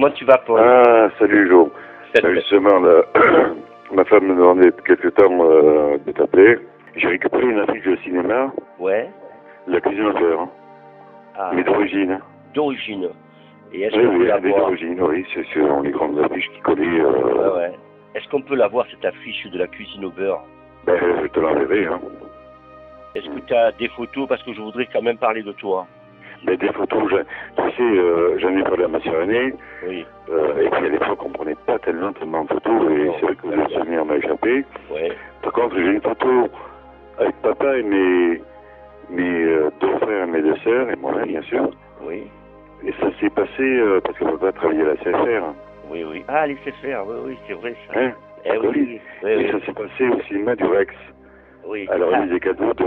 Comment tu vas, Paul? Ah, salut Jo. Justement, là, ma femme me demandait quelque temps de t'appeler. J'ai récupéré une affiche de cinéma. Ouais. La cuisine au beurre. Ah. Mais d'origine. D'origine. Et est-ce Oui, qu'on peut la oui, voir? d'origine, oui. C'est sur les grandes affiches qui collaient. Ouais, ouais. Est-ce qu'on peut la voir, cette affiche de la cuisine au beurre? Ben, je te l'enverrai, hein. Est-ce que tu as des photos? Parce que je voudrais quand même parler de toi. Ben, des photos, tu sais, j'en ai parlé à ma sœur aînée. Oui. Et puis à l'époque, on prenait pas tellement de photos. Et c'est vrai que le souvenir m'a échappé. Ouais. Par contre, j'ai une photo avec papa et mes deux frères et mes deux sœurs, et moi-même, bien sûr. Oui. Et ça s'est passé parce que papa travaillait à la CFR. Oui, oui. Ah, les CFR, oui, oui, c'est vrai ça. Hein? Eh oui, oui, et oui. ça s'est passé au cinéma du Rex. Oui. À la remise des cadeaux de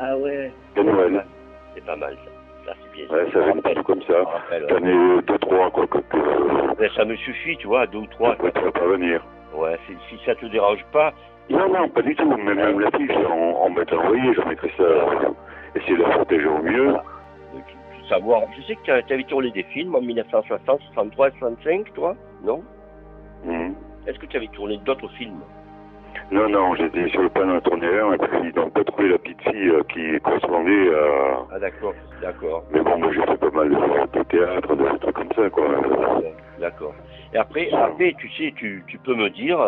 Ah ouais. de Noël. C'est pas mal ça. Ça c'est bien. Ouais, ça va être comme ça. J'en ai deux, trois, quoi. Mais ça me suffit, tu vois, deux ou trois. Ça ne pas venir. Ouais, si ça te dérange pas. Non, non, pas du tout. Même l'affiche, on va te l'envoyer, je mettrai ça. Essayer de la protéger au mieux. Voilà. Savoir. Je sais que tu avais tourné des films en 1960, 63, 65, toi, non? Est-ce que tu avais tourné d'autres films? Non, non, j'étais sur le plan d'un tourner un, et puis ils n'ont pas trouvé la petite fille qui correspondait à... Ah d'accord, d'accord. Mais bon, moi j'ai fait pas mal de théâtre, de trucs comme ça, quoi. D'accord. Et après, tu sais, tu peux me dire,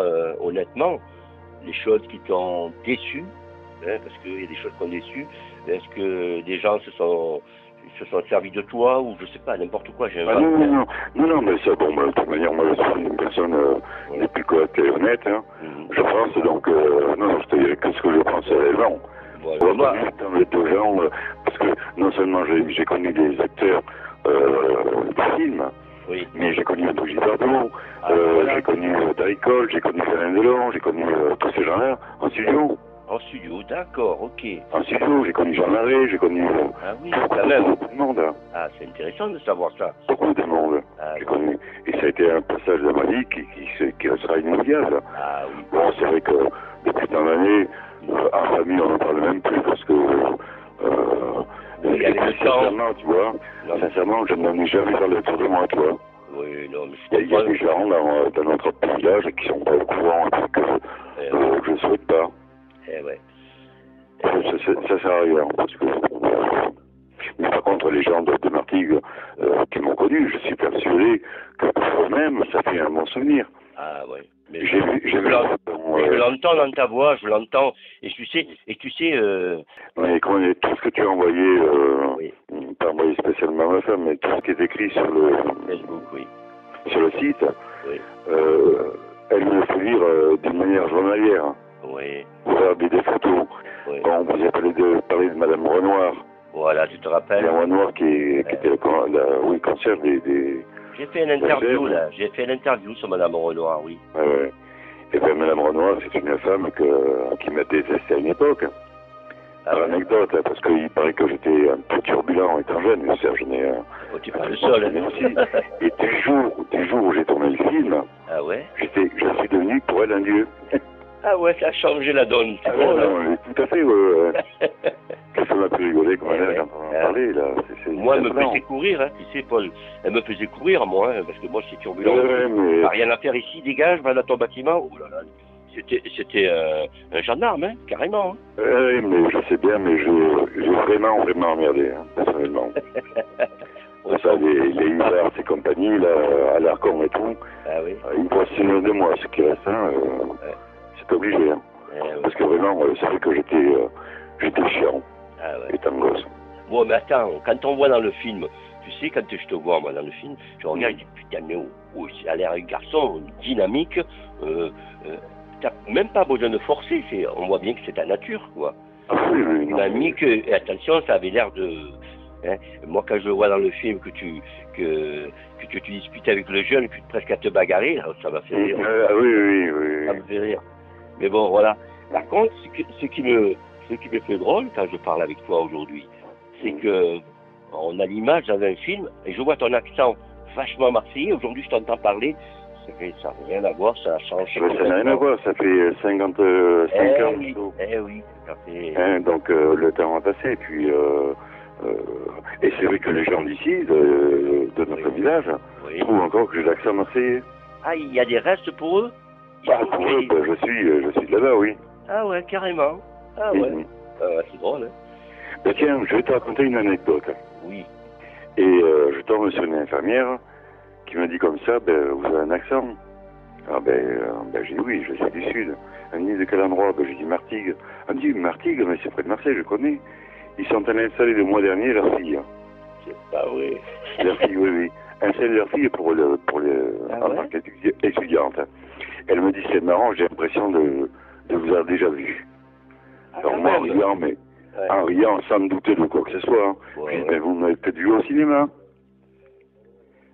honnêtement, les choses qui t'ont déçu, hein, parce qu'il y a des choses qui t'ont déçu. Est-ce que des gens se sont servis de toi, ou je sais pas, n'importe quoi, j'ai un non, mais ça, bon, de toute manière, moi je suis une personne les plus correcte et honnête, hein. Je pense, donc, non, je te dirais que ce que je pense réellement. Voilà. On va pas juste mettre aux gens, parce que non seulement j'ai connu des acteurs de films, oui. Mais j'ai connu Brigitte Bardot, j'ai connu Daricole, j'ai connu Alain Delon, j'ai connu tous ces gens-là en studio. En studio, d'accord, ok. En studio, j'ai connu Jean Marais, j'ai connu ah oui, quand même. Beaucoup de monde. Ah, c'est intéressant de savoir ça. Beaucoup de monde, j'ai connu. Et ça a été un passage de ma vie qui restera inoubliable. Ah oui. Bon, c'est vrai que depuis tant d'années, en famille, on n'en parle même plus parce que... il y avait le temps. Sincèrement, tu vois, sincèrement, je n'en ai jamais parlé autour de moi, tu vois. Oui, non, mais il y a des gens dans notre village qui sont pas au courant que je ne souhaite pas. Eh ouais. Ça sert à rien, parce que... Mais par contre, les gens de Martigues qui m'ont connu, je suis persuadé que pour eux-mêmes, ça fait un bon souvenir. Ah ouais. Mais je l'entends dans ta voix, je l'entends. Et tu sais... Mais tout ce que tu as envoyé, pas envoyé spécialement à ma femme, mais tout ce qui est écrit sur le... Facebook, oui. Sur le site, oui. Elle me fait lire d'une manière journalière. Oui. Pour faire des photos. Oui. Bon, vous avez parlé de Madame Renoir. Voilà, tu te rappelles. Madame Renoir qui était le cancer des... J'ai fait une interview, là. J'ai fait une interview sur Madame Renoir, oui. Ouais. Et bien, Madame Renoir, c'est une femme qui m'a détesté à une époque. Par anecdote, hein, parce qu'il paraît que j'étais un peu turbulent étant jeune, mais Serge, j'en ai tu pas le seul, hein. aussi. Et des jours où j'ai tourné le film, ah ouais, je suis devenu pour elle un dieu. Ah ouais, ça a changé la donne. Ah drôle, non, tout à fait, ouais. Ça m'a fait rigoler comme elle quand on en parlait, là. Moi, elle me faisait courir, hein, tu sais, Paul. Elle me faisait courir, moi, hein, parce que moi, c'est turbulent. Mais... T'as rien à faire ici, dégage, va dans ton bâtiment. Oh là là. C'était un gendarme, hein, carrément. Hein. Oui, mais je sais bien, mais j'ai vraiment emmerdé, hein, personnellement. Ça, les Huvards et compagnie, là, à l'Arcon et tout, ils me posent de moi, ce qui reste, hein, c'est obligé. Hein. Parce que vraiment, c'est vrai que j'étais chiant, étant gosse. Bon, mais attends, quand on voit dans le film, tu sais, quand je te vois, moi, dans le film, je regarde, je dis, putain, mais il a l'air un garçon dynamique, t'as même pas besoin de forcer, on voit bien que c'est ta nature, quoi. Ah oui, dynamique, et attention, ça avait l'air de... Hein, moi, quand je vois dans le film que tu disputes avec le jeune, que presque à te bagarrer, là, ça m'a fait rire. Oui. Ça me fait rire. Mais bon, voilà. Par contre, ce qui me fait drôle quand je parle avec toi aujourd'hui, c'est que on a l'image dans un film, et je vois ton accent vachement marseillais. Aujourd'hui, je t'entends parler. Ça n'a rien à voir, ça change. Ça n'a rien à voir, ça fait 55 ans. Oui, ça fait... Donc le temps a passé, et puis Et c'est vrai que les gens d'ici, de notre village, trouvent encore que j'ai l'accent marseillais. Ah, il y a des restes pour eux? Bah, pour eux, bah, je suis de là-bas, oui. Ah ouais, carrément. Ah ouais. C'est drôle, hein. Bah tiens, je vais te raconter une anecdote. Oui. Et je tombe sur une infirmière qui me dit comme ça, ben, vous avez un accent? Ah ben j'ai dit oui, je suis du Sud. Elle me dit de quel endroit? Ben j'ai dit Martigues. Elle me dit Martigues, mais c'est près de Marseille, je connais. Ils sont allés installer le mois dernier leur fille. C'est pas vrai. Leur fille, oui. Installer leur fille pour en tant qu'étudiante. Elle me dit c'est marrant, j'ai l'impression de vous avoir déjà vu. Alors moi en riant, mais en riant sans me douter de quoi que ce soit. Je dis ben vous m'avez peut-être vu au cinéma.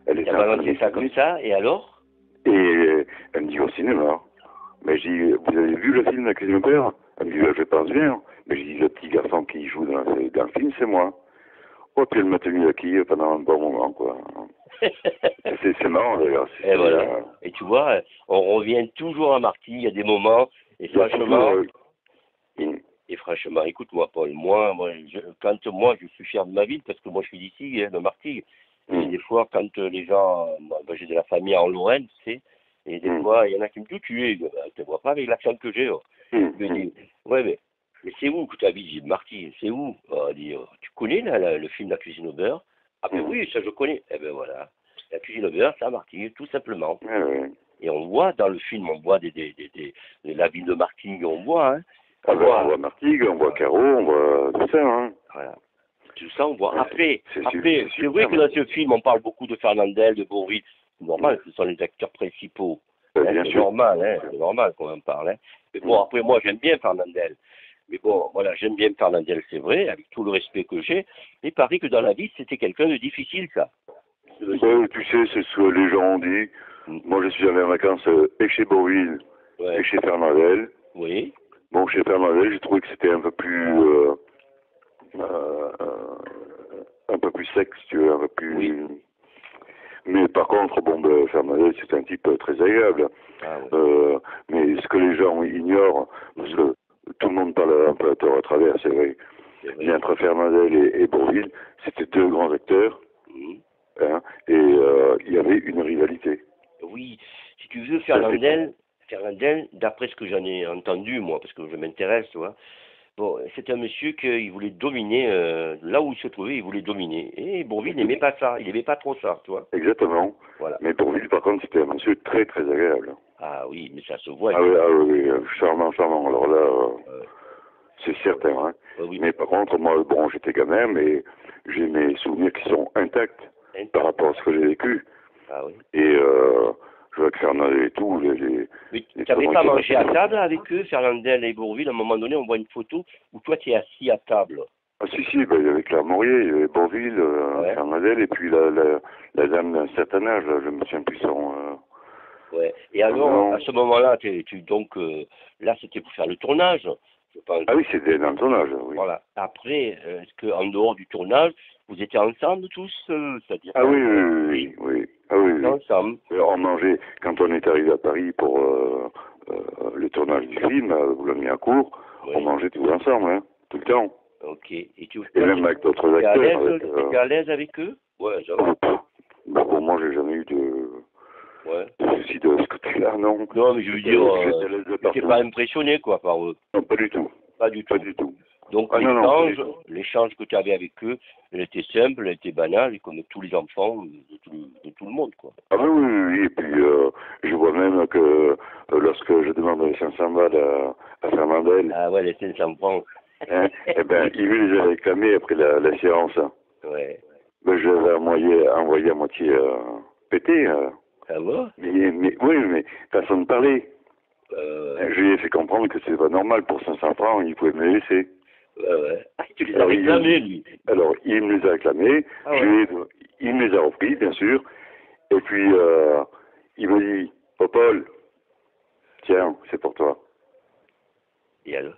Elle est balancé ça comme ça, et alors? Et elle me dit au cinéma. Mais je dis, vous avez vu le film avec mon père? Elle me dit, je pense bien. Mais je dis, le petit garçon qui joue dans le film, c'est moi. Oh, puis elle m'a tenu la quille pendant un bon moment, quoi. C'est marrant, d'ailleurs. Et voilà. Et tu vois, on revient toujours à Martigues, il y a des moments, et franchement... Et franchement, écoute-moi, Paul, quand je suis fier de ma ville, parce que moi je suis d'ici, de Martigues, et des fois, quand les gens, j'ai de la famille en Lorraine, tu sais, et des fois, il y en a qui me disent, tu es, je te vois pas avec l'accent que j'ai. Je me dis, ouais, mais c'est où que tu habites? J'ai dit, Martigues, c'est où? Elle dit, tu connais là, le film La cuisine au beurre? Ah ben oui, ça je connais. Eh ben voilà, La cuisine au beurre, c'est à Martigues, tout simplement. Et on voit dans le film, on voit la ville de Martigues, on voit, hein. On voit Martigues, on voit Carreau, on voit tout ça, hein. Voilà. Tout ça, on voit. Après, c'est vrai que dans ce film, on parle beaucoup de Fernandel, de Bourvil. C'est normal, ce sont les acteurs principaux. C'est normal qu'on en parle. Hein. Mais bon, après, moi, j'aime bien Fernandel. Mais bon, voilà, j'aime bien Fernandel, c'est vrai, avec tout le respect que j'ai. Mais il paraît que dans la vie, c'était quelqu'un de difficile, ça. Tu sais, c'est ce que les gens ont dit. Moi, je suis allé en vacances et chez Bourvil et chez Fernandel. Oui. Bon, chez Fernandel, j'ai trouvé que c'était un peu plus sec, si tu veux, un peu plus... Oui. Mais par contre, Fernandel, c'est un type très agréable. Mais ce que les gens ignorent, parce que tout le monde parle un peu à tort à travers, c'est vrai. Mais entre Fernandel et Bourvil, c'était deux grands acteurs. Hein, et il y avait une rivalité. Oui, si tu veux, Fernandel, d'après ce que j'en ai entendu, moi, parce que je m'intéresse, tu vois, bon, c'est un monsieur qui voulait dominer, là où il se trouvait, il voulait dominer. Et Bourvil n'aimait pas ça, il n'aimait pas trop ça, tu vois. Exactement. Voilà. Mais Bourvil, par contre, c'était un monsieur très, très agréable. Ah oui, mais ça se voit. Ah oui, charmant. Alors là, c'est certain. Hein. Oui. Mais par contre, moi, j'étais gamin, mais j'ai mes souvenirs qui sont intacts par rapport à ce que j'ai vécu. Ah oui. Et je vois que Fernandel et tout, Mais tu n'avais pas mangé à table avec eux, Fernandel et Bourvil? À un moment donné, on voit une photo où toi, tu es assis à table. Ah si, il y avait Claire Maurier, il y avait Bourvil, Fernandel, et puis la dame d'un certain âge, là, je me souviens plus son... Et alors, à ce moment-là, là, c'était pour faire le tournage, je pense. Ah oui, c'était dans le tournage, oui. Voilà. Après, est-ce qu'en dehors du tournage, vous étiez ensemble tous, c'est-à-dire? Ah oui. Ah oui. Ensemble. On mangeait, quand on est arrivé à Paris pour le tournage du film, à Boulogne-Billancourt, on mangeait tous ensemble, hein, tout le temps. Ok. Et même avec d'autres acteurs. Tu es à l'aise avec eux? Ouais, j'avoue. Pour moi, j'ai jamais eu de soucis de ce côté-là, non. Non, mais je veux dire, tu n'es pas impressionné, quoi, par eux? Non, pas du tout. Pas du tout. Donc, l'échange que tu avais avec eux, elle était simple, elle était banale, comme tous les enfants de tout le monde, quoi. Ah oui. Et puis, je vois même que lorsque je demande les 500 balles à Fernandel... Ah ouais, les 500 francs. Hein, il me les a réclamés après la séance. Ouais. Je l'avais envoyé à moitié pété. Ah bon? Mais façon de parler. Je lui ai fait comprendre que c'était pas normal, pour 500 francs, il pouvait me les laisser. Ah, tu les as réclamés, lui? Alors, il me les a réclamés, il me les a repris, bien sûr, et puis il m'a dit, oh Paul, tiens, c'est pour toi. Et alors?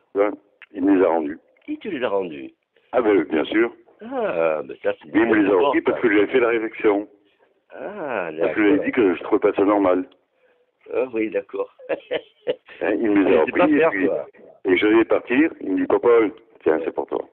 Il me les a rendus. Qui tu les as rendus? Ah ben, bien sûr. Ah, mais ça, c'est... Il me les a repris parce que j'avais fait la réflexion. Ah, d'accord. Parce que j'avais dit que je trouvais pas ça normal. Ah oui, d'accord. Il me les a repris, et je vais partir, il me dit, Paul, tiens, c'est pour toi.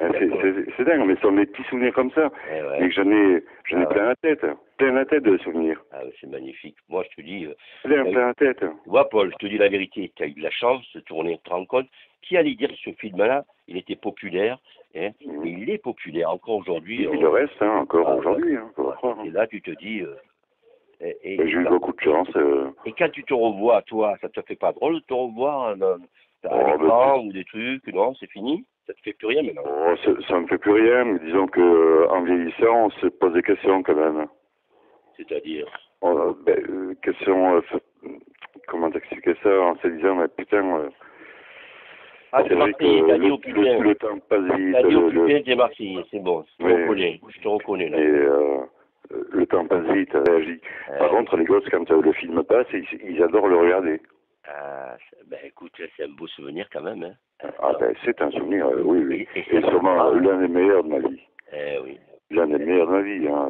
C'est dingue, mais ce sont des petits souvenirs comme ça. Et que j'en ai plein la tête. Plein la tête de souvenirs. Ah, c'est magnifique. Moi, je te dis... plein la tête. Tu vois, Paul, je te dis la vérité. Tu as eu de la chance de tourner, tu te rends compte. Qui allait dire que ce film-là, il était populaire, hein, mais il est populaire encore aujourd'hui. Il le reste, hein, encore aujourd'hui. Hein, et là, tu te dis... j'ai eu beaucoup de chance. Et quand tu te revois, toi, ça te fait pas drôle de te revoir à l'écran ou des trucs? Non, c'est fini? Ça te fait plus rien maintenant? Ça me fait plus rien, mais disons que en vieillissant, on se pose des questions quand même. C'est-à-dire? Questions, comment t'expliquer ça en se disant, mais putain, c'est vrai que le temps passe vite. T'as dit au putain, t'es Marseillais, c'est bon, je te reconnais là. Et le temps passe vite, réagit. Par contre, les gosses, quand le film passe, ils adorent le regarder. Ah, ben écoute, c'est un beau souvenir quand même. Hein. Ah ben c'est un souvenir, oui. Et sûrement l'un des meilleurs de ma vie. Oui. L'un des meilleurs de ma vie. Hein,